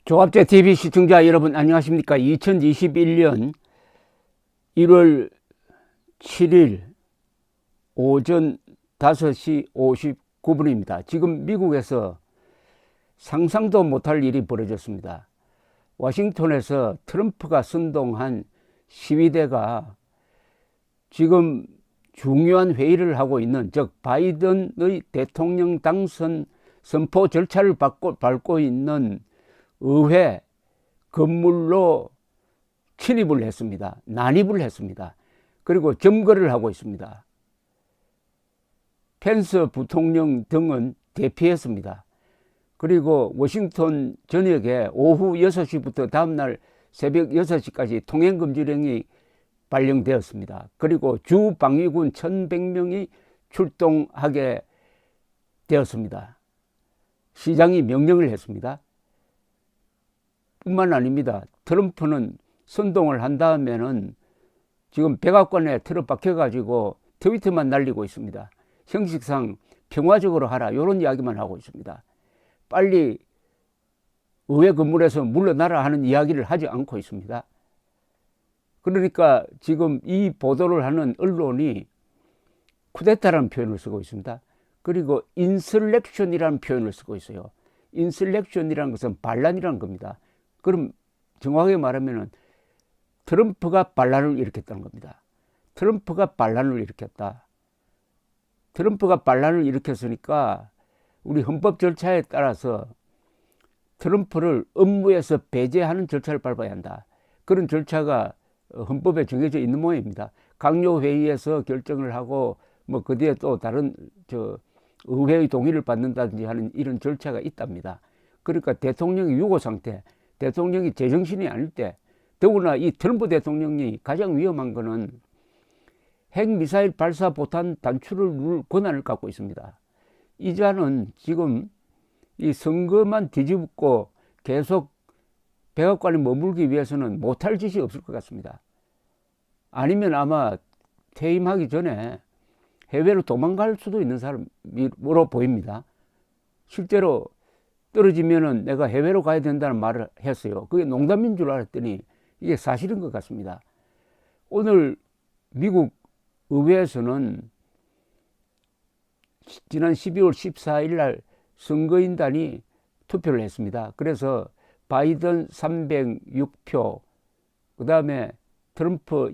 조갑제 TV 시청자 여러분 안녕하십니까? 2021년 1월 7일 오전 5시 59분입니다. 지금 미국에서 상상도 못할 일이 벌어졌습니다. 워싱턴에서 트럼프가 선동한 시위대가 지금 중요한 회의를 하고 있는, 즉 바이든의 대통령 당선 선포 절차를 밟고 있는 의회 건물로 침입을 했습니다. 난입을 했습니다. 그리고 점거를 하고 있습니다. 펜스 부통령 등은 대피했습니다. 그리고 워싱턴 전역에 오후 6시부터 다음날 새벽 6시까지 통행금지령이 발령되었습니다. 그리고 주 방위군 1100명이 출동하게 되었습니다. 시장이 명령을 했습니다. 뿐만 아닙니다. 트럼프는 선동을 한 다음에는 지금 백악관에 틀어박혀 가지고 트위터만 날리고 있습니다. 형식상 평화적으로 하라, 이런 이야기만 하고 있습니다. 빨리 의회 건물에서 물러나라 하는 이야기를 하지 않고 있습니다. 그러니까 지금 이 보도를 하는 언론이 쿠데타라는 표현을 쓰고 있습니다. 그리고 인설렉션이라는 표현을 쓰고 있어요. 인설렉션이라는 것은 반란이라는 겁니다. 그럼 정확하게 말하면 트럼프가 반란을 일으켰다는 겁니다. 트럼프가 반란을 일으켰다. 트럼프가 반란을 일으켰으니까 우리 헌법 절차에 따라서 트럼프를 업무에서 배제하는 절차를 밟아야 한다. 그런 절차가 헌법에 정해져 있는 모양입니다. 강요회의에서 결정을 하고 그 뒤에 또 다른 의회의 동의를 받는다든지 하는 이런 절차가 있답니다. 그러니까 대통령이 유고 상태, 대통령이 제정신이 아닐 때, 더구나 이 트럼프 대통령이 가장 위험한 거는 핵미사일 발사 포탄 단추를 누를 권한을 갖고 있습니다. 이 자는 지금 이 선거만 뒤집고 계속 백악관에 머물기 위해서는 못할 짓이 없을 것 같습니다. 아니면 아마 퇴임하기 전에 해외로 도망갈 수도 있는 사람으로 보입니다. 실제로 떨어지면은 내가 해외로 가야 된다는 말을 했어요. 그게 농담인 줄 알았더니 이게 사실인 것 같습니다. 오늘 미국 의회에서는 지난 12월 14일 날 선거인단이 투표를 했습니다. 그래서 바이든 306표, 그 다음에 트럼프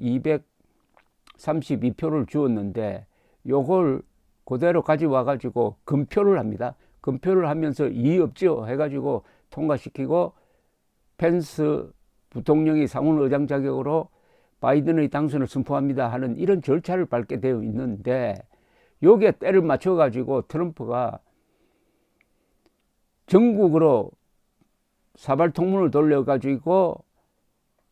232표를 주었는데 요걸 그대로 가져와 가지고 금표를 합니다. 금표를 하면서 이의 없죠 해가지고 통과시키고 펜스 부통령이 상원의장 자격으로 바이든의 당선을 선포합니다 하는 이런 절차를 밟게 되어 있는데, 여기에 때를 맞춰 가지고 트럼프가 전국으로 사발통문을 돌려 가지고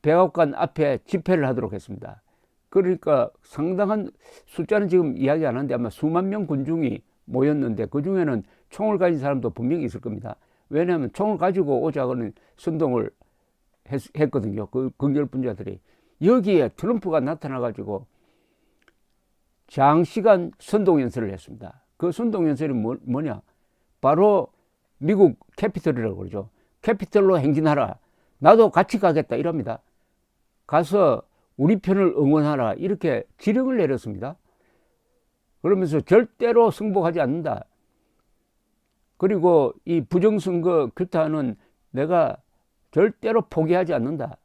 백악관 앞에 집회를 하도록 했습니다. 그러니까 상당한 숫자는 지금 이야기 안 하는데 아마 수만 명 군중이 모였는데 그 중에는 총을 가진 사람도 분명히 있을 겁니다. 왜냐하면 총을 가지고 오자고는 선동을 했거든요. 그 극렬분자들이. 여기에 트럼프가 나타나 가지고 장시간 선동연설을 했습니다. 그 선동연설이 뭐냐? 바로 미국 캐피털이라고 그러죠. 캐피털로 행진하라. 나도 같이 가겠다 이럽니다. 가서 우리 편을 응원하라 이렇게 지령을 내렸습니다. 그러면서 절대로 승복하지 않는다. 그리고 이 부정선거 규탄은 내가 절대로 포기하지 않는다.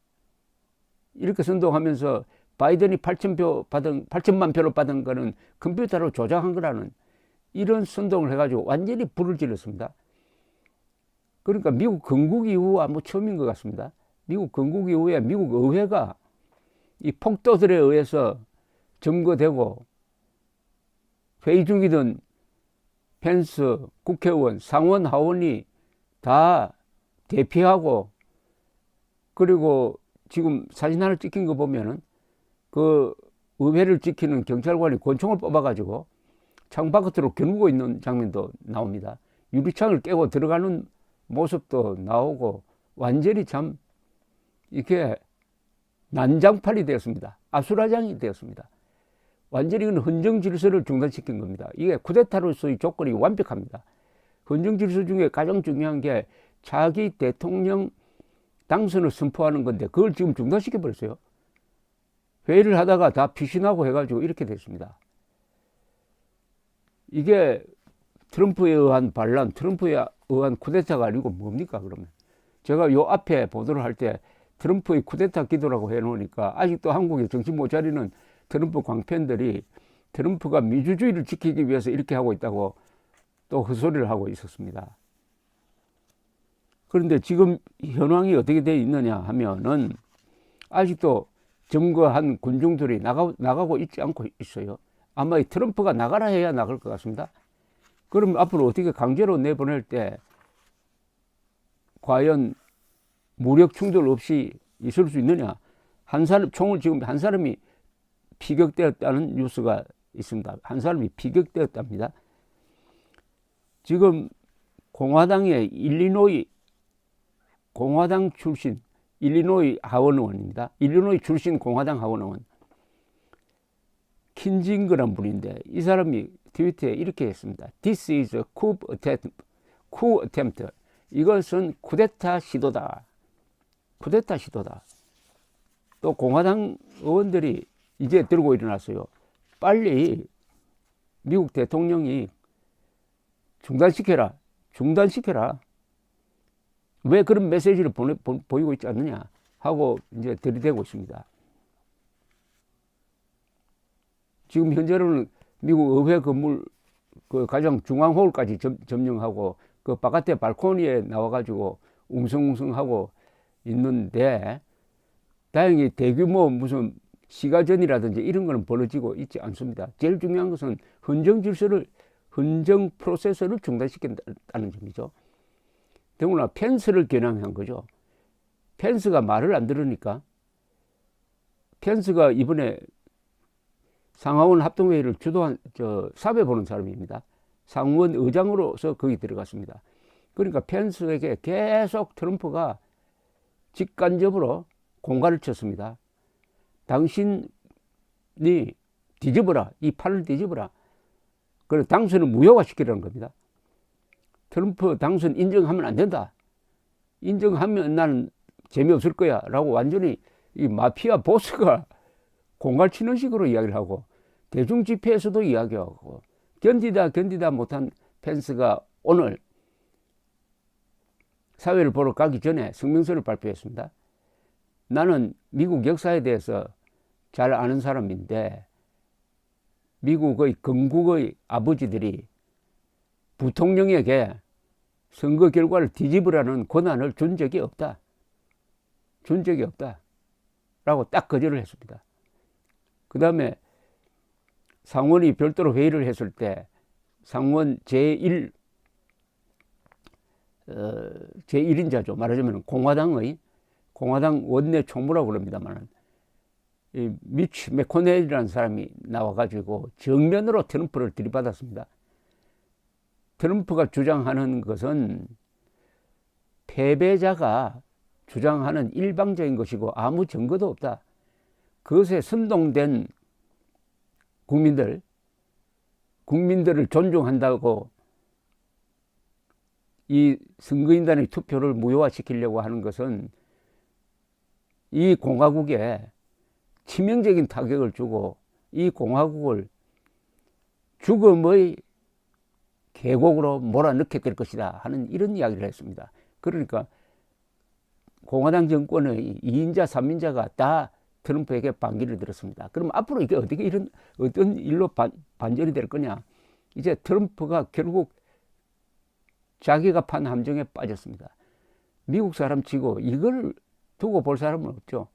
이렇게 선동하면서 바이든이 8천만 표를 받은 거는 컴퓨터로 조작한 거라는 이런 선동을 해가지고 완전히 불을 질렀습니다. 그러니까 미국 건국 이후와 처음인 것 같습니다. 미국 건국 이후에 미국 의회가 이 폭도들에 의해서 점거되고 회의 중이던 펜스 국회의원, 상원, 하원이 다 대피하고, 그리고 지금 사진 하나 찍힌 거 보면은 그 의회를 지키는 경찰관이 권총을 뽑아가지고 창바깥으로 겨누고 있는 장면도 나옵니다. 유리창을 깨고 들어가는 모습도 나오고 완전히 참 이렇게 난장판이 되었습니다. 아수라장이 되었습니다. 완전히 헌정 질서를 중단시킨 겁니다. 이게 쿠데타로서의 조건이 완벽합니다. 헌정 질서 중에 가장 중요한 게 자기 대통령 당선을 선포하는 건데 그걸 지금 중단시켜 버렸어요. 회의를 하다가 다 피신하고 해가지고 이렇게 됐습니다. 이게 트럼프에 의한 반란, 트럼프에 의한 쿠데타가 아니고 뭡니까 그러면? 제가 요 앞에 보도를 할 때 트럼프의 쿠데타 기도라고 해놓으니까 아직도 한국에 정신 못 차리는 트럼프 광팬들이 트럼프가 민주주의를 지키기 위해서 이렇게 하고 있다고 또 헛소리를 하고 있었습니다. 그런데 지금 현황이 어떻게 되어 있느냐 하면은 아직도 점거한 군중들이 나가고 있지 않고 있어요. 아마 이 트럼프가 나가라 해야 나갈 것 같습니다. 그럼 앞으로 어떻게 강제로 내보낼 때 과연 무력 충돌 없이 있을 수 있느냐? 총을 지금 한 사람이 피격되었다는 뉴스가 있습니다. 한 사람이 피격되었답니다. 지금 공화당의 공화당 출신 일리노이 하원의원입니다. 일리노이 출신 공화당 하원의원 킨징그란 분인데 이 사람이 트위터에 이렇게 했습니다. This is a coup attempt. 이것은 쿠데타 시도다. 쿠데타 시도다. 또 공화당 의원들이 이제 들고 일어났어요. 빨리 미국 대통령이 중단시켜라. 왜 그런 메시지를 보이고 있지 않느냐 하고 이제 들이대고 있습니다. 지금 현재로는 미국 의회 건물 그 가장 중앙홀까지 점령하고 그 바깥에 발코니에 나와가지고 웅성웅성하고 있는데 다행히 대규모 무슨 시가전이라든지 이런 거는 벌어지고 있지 않습니다. 제일 중요한 것은 헌정 프로세스를 중단시킨다는 점이죠. 더구나 펜스를 겨냥한 거죠. 펜스가 말을 안 들으니까 펜스가 이번에 상하원 합동회의를 주도한 사회 보는 사람입니다. 상원 의장으로서 거기 들어갔습니다. 그러니까 펜스에게 계속 트럼프가 직간접으로 공갈을 쳤습니다. 당신이 뒤집어라. 이 판을 뒤집어라. 그래서 당선을 무효화시키라는 겁니다. 트럼프 당선 인정하면 안 된다. 인정하면 나는 재미없을 거야. 라고 완전히 이 마피아 보스가 공갈치는 식으로 이야기를 하고 대중 집회에서도 이야기하고 견디다 못한 펜스가 오늘 사회를 보러 가기 전에 성명서를 발표했습니다. 나는 미국 역사에 대해서 잘 아는 사람인데 미국의 건국의 아버지들이 부통령에게 선거 결과를 뒤집으라는 권한을 준 적이 없다. 라고 딱 거절을 했습니다. 그 다음에 상원이 별도로 회의를 했을 때 상원 제1인자죠. 말하자면 공화당 원내 총무라고 그럽니다만 미치 맥코넬이라는 사람이 나와가지고 정면으로 트럼프를 들이받았습니다. 트럼프가 주장하는 것은 패배자가 주장하는 일방적인 것이고 아무 증거도 없다. 그것에 선동된 국민들을 존중한다고 이 선거인단의 투표를 무효화시키려고 하는 것은 이 공화국에 치명적인 타격을 주고 이 공화국을 죽음의 계곡으로 몰아넣게 될 것이다 하는 이런 이야기를 했습니다. 그러니까 공화당 정권의 2인자, 3인자가 다 트럼프에게 반기를 들었습니다. 그럼 앞으로 이게 어떤 일로 반전이 될 거냐? 이제 트럼프가 결국 자기가 판 함정에 빠졌습니다. 미국 사람 치고 이걸 두고 볼 사람은 없죠.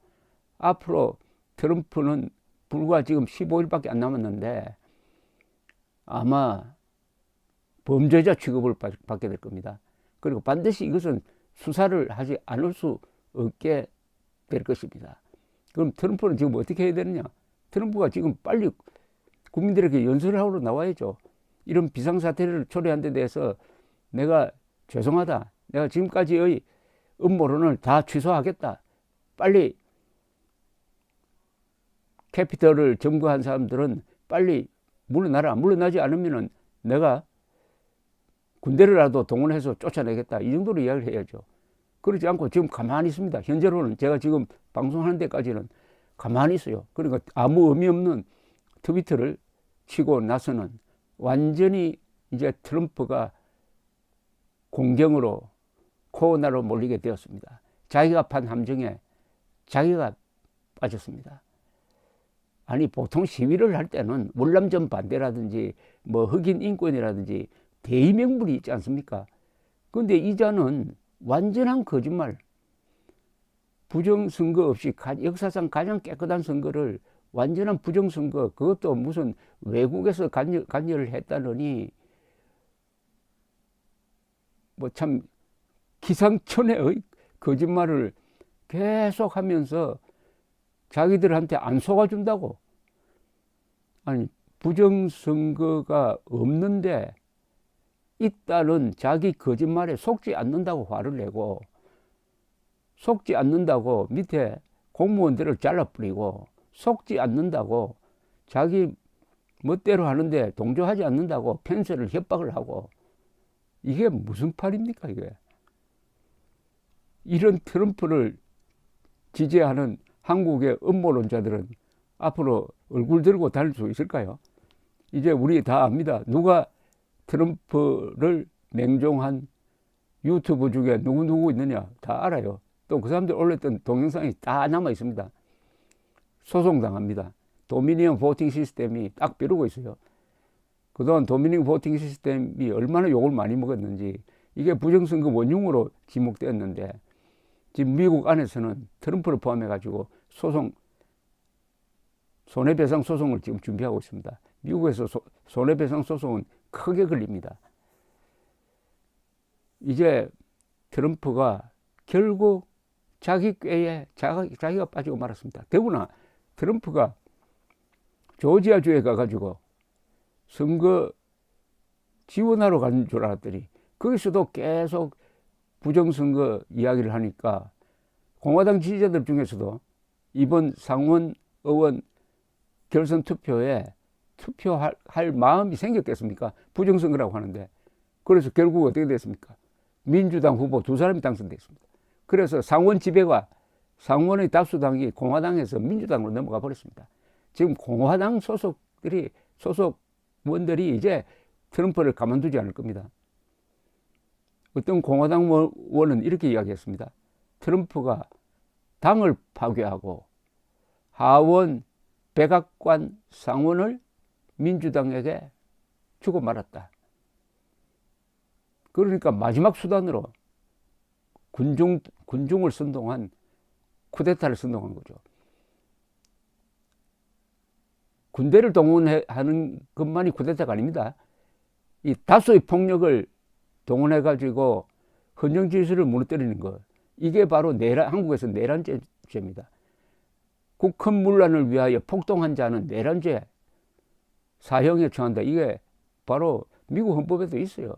앞으로 트럼프는 불과 지금 15일밖에 안 남았는데 아마 범죄자 취급을 받게 될 겁니다. 그리고 반드시 이것은 수사를 하지 않을 수 없게 될 것입니다. 그럼 트럼프는 지금 어떻게 해야 되느냐? 트럼프가 지금 빨리 국민들에게 연설을 하러 나와야죠. 이런 비상사태를 초래한 데 대해서 내가 죄송하다. 내가 지금까지의 음모론을 다 취소하겠다. 빨리 캐피털을 점거한 사람들은 빨리 물러나라. 물러나지 않으면 내가 군대를라도 동원해서 쫓아내겠다. 이 정도로 이야기를 해야죠. 그러지 않고 지금 가만히 있습니다. 현재로는 제가 지금 방송하는 데까지는 가만히 있어요. 그러니까 아무 의미 없는 트위터를 치고 나서는 완전히 이제 트럼프가 공경으로 코너로 몰리게 되었습니다. 자기가 판 함정에 자기가 빠졌습니다. 아니 보통 시위를 할 때는 월남전 반대라든지 뭐 흑인 인권이라든지 대의명분이 있지 않습니까? 그런데 이자는 완전한 거짓말, 부정선거 없이 역사상 가장 깨끗한 선거를 완전한 부정선거, 그것도 무슨 외국에서 관여를 했다느니 뭐 참 기상천외의 거짓말을 계속 하면서 자기들한테 안 속아준다고. 아니 부정선거가 없는데 있다는 자기 거짓말에 속지 않는다고 화를 내고, 속지 않는다고 밑에 공무원들을 잘라버리고, 속지 않는다고 자기 멋대로 하는데 동조하지 않는다고 펜스를 협박을 하고, 이게 무슨 팔입니까 이게. 이런 트럼프를 지지하는 한국의 음모론자들은 앞으로 얼굴 들고 다닐 수 있을까요? 이제 우리 다 압니다. 누가 트럼프를 맹종한 유튜브 중에 누구 있느냐 다 알아요. 또 그 사람들 올렸던 동영상이 다 남아 있습니다. 소송당합니다. 도미니언 보팅 시스템이 딱 벼르고 있어요. 그동안 도미니언 보팅 시스템이 얼마나 욕을 많이 먹었는지, 이게 부정선거 원흉으로 지목되었는데 지금 미국 안에서는 트럼프를 포함해 가지고 손해배상 소송을 지금 준비하고 있습니다. 미국에서 손해배상 소송은 크게 걸립니다. 이제 트럼프가 결국 자기 꾀에 자기가 빠지고 말았습니다. 더구나 트럼프가 조지아주에 가가지고 선거 지원하러 간 줄 알았더니 거기서도 계속 부정선거 이야기를 하니까 공화당 지지자들 중에서도 이번 상원 의원 결선 투표에 투표할 마음이 생겼겠습니까? 부정선거라고 하는데. 그래서 결국 어떻게 됐습니까? 민주당 후보 2사람이 당선됐습니다. 그래서 상원 지배가, 상원의 다수당이 공화당에서 민주당으로 넘어가 버렸습니다. 지금 공화당 소속원들이 이제 트럼프를 가만두지 않을 겁니다. 어떤 공화당 의원은 이렇게 이야기했습니다. 트럼프가 당을 파괴하고 하원, 백악관, 상원을 민주당에게 주고 말았다. 그러니까 마지막 수단으로 군중을 선동한 쿠데타를 선동한 거죠. 군대를 동원하는 것만이 쿠데타가 아닙니다. 이 다수의 폭력을 동원해가지고 헌정 질서를 무너뜨리는 것, 이게 바로 한국에서 내란죄입니다. 국헌문란을 위하여 폭동한 자는 내란죄, 사형에 처한다. 이게 바로 미국 헌법에도 있어요.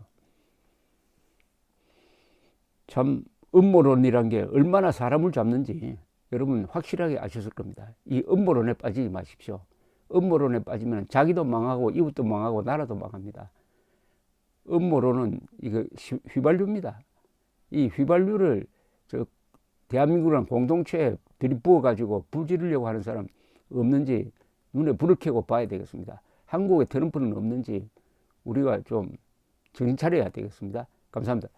참 음모론이란 게 얼마나 사람을 잡는지 여러분 확실하게 아셨을 겁니다. 이 음모론에 빠지지 마십시오. 음모론에 빠지면 자기도 망하고 이웃도 망하고 나라도 망합니다. 음모론은 이거 휘발유입니다. 이 휘발유를 대한민국이라는 공동체에 들이부어 가지고 불 지르려고 하는 사람 없는지 눈에 불을 켜고 봐야 되겠습니다. 한국에 트럼프는 없는지 우리가 좀 정신 차려야 되겠습니다. 감사합니다.